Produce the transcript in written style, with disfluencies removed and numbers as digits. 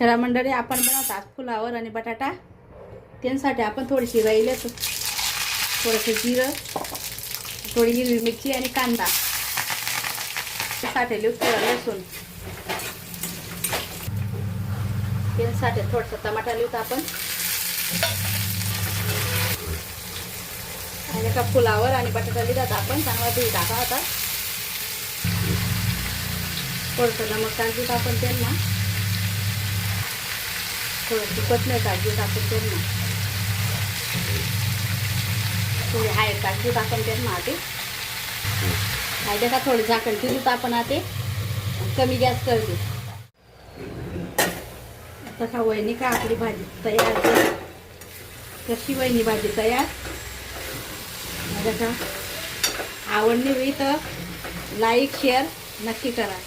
चला मंडळी, आपण बनवत आज फुलावर आणि बटाटा. त्यांसाठी आपण थोडीशी राई घेतो, थोडंसं जिरं, थोडी हिरवी मिरची आणि कांदा, त्यासाठी थोडं लसूण, त्यासाठी थोडंसं टमाटा लिहितो आपण. आणि एका फुलावर आणि बटाटा लिहितात आपण. चांगला धुई टाका होता. थोडंसं नमक टाकतो आपण त्यांना, थोडं तिखट नाही टाकतो आपण त्यांना, थोडी हळद टाकतो आपण त्यांना. आते हळद का थोडी झाकण ठेवतो आपण. आते कमी गॅस करते. तसा वहिनी का आपली भाजी तयार. कशी वहिनी भाजी तयार. माझ्या आवडली तर लाईक शेअर नक्की करा.